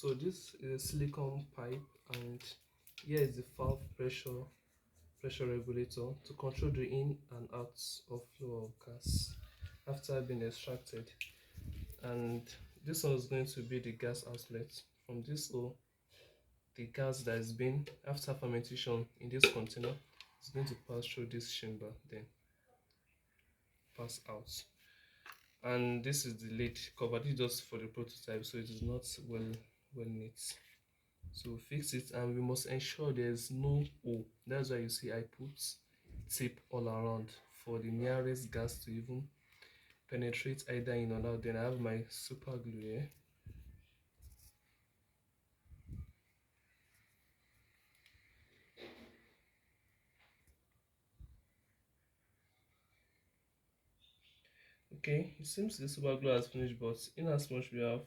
So this is a silicone pipe, and here is the valve pressure regulator to control the in and out of flow of gas after being extracted. And this one is going to be the gas outlet. From this hole, the gas that has been after fermentation in this container is going to pass through this chamber, then pass out. And this is the lid cover. This is just for the prototype, so it is not well neat. So fix it, and we must ensure there's no hole. That's why you see I put tape all around for the nearest gas to even penetrate either in or out. Then I have my super glue here. Okay, it seems the super glue has finished, but in as much we have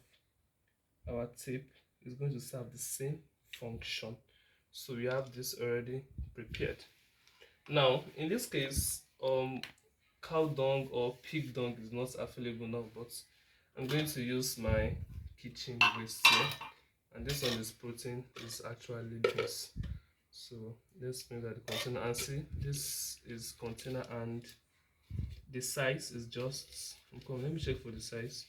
our tape, is going to serve the same function. So we have this already prepared. Now in this case, cow dung or pig dung is not available now, but I'm going to use my kitchen waste here, and this one is protein, is actually beans. So let's bring out the container and see. This is container, and the size is just, okay, let me check for the size.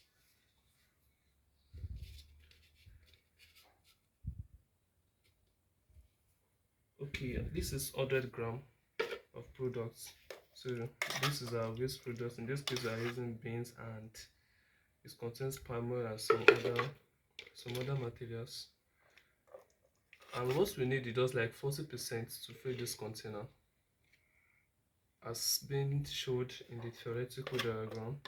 Okay, this is 100 gram of products. So this is our waste products. In this case we are using beans, and it contains palm oil and some other materials. And what we need is just like 40% to fill this container, as been showed in the theoretical diagram.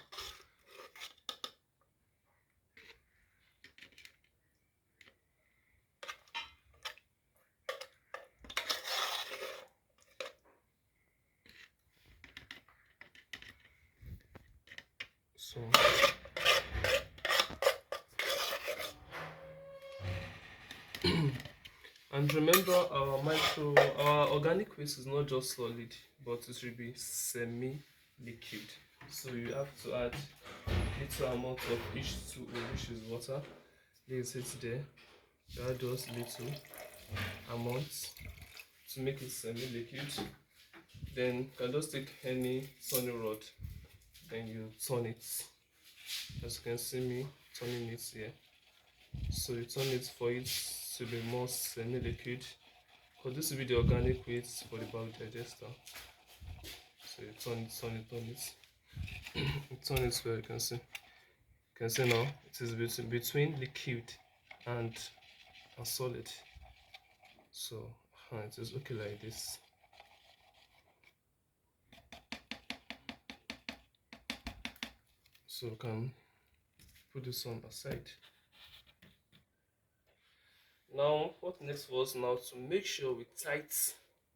So and remember, our organic waste is not just solid, but it should be semi-liquid. So you have to add little amount of H2O, which is water. This is there. You add those little amounts to make it semi-liquid. Then you can just take any turning rod, then you turn it. As you can see me turning it here. So you turn it for it to be more semi-liquid, because this will be the organic waste for the biodigester. So you turn it. You turn it where you can see. You can see now it is between liquid and solid. So it is okay like this. So you can put this one aside. Now what next was now to make sure we tight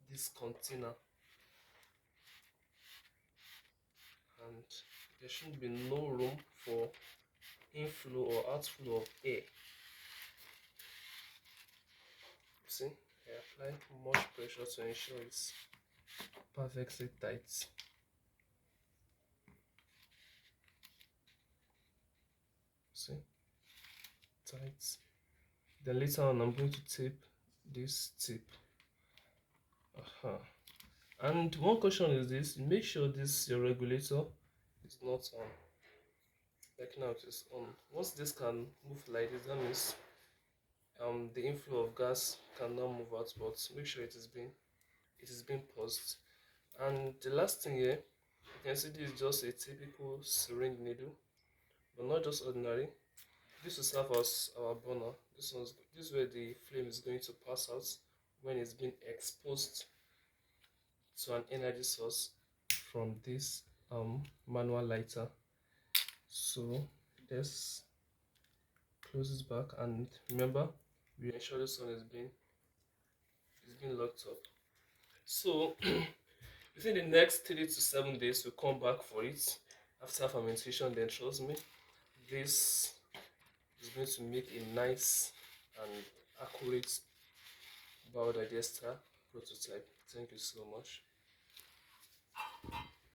this container, and there should be no room for inflow or outflow of air. See, I apply much pressure to ensure it's perfectly tight. See, tight. Then later on I'm going to tape this tip. And one caution is this: make sure this your regulator is not on. Like now it is on. Once this can move like this, that means the inflow of gas cannot move out, but make sure it is being paused. And the last thing here, you can see this is just a typical syringe needle, but not just ordinary. This will serve as our burner. This is where the flame is going to pass out when it's been exposed to an energy source from this manual lighter. So let's close this back, and remember, we ensure this one is being locked up. So within the next 3 to 7 days we'll come back for it after fermentation. Then trust me, this is going to make a nice and accurate biodigester prototype. Thank you so much.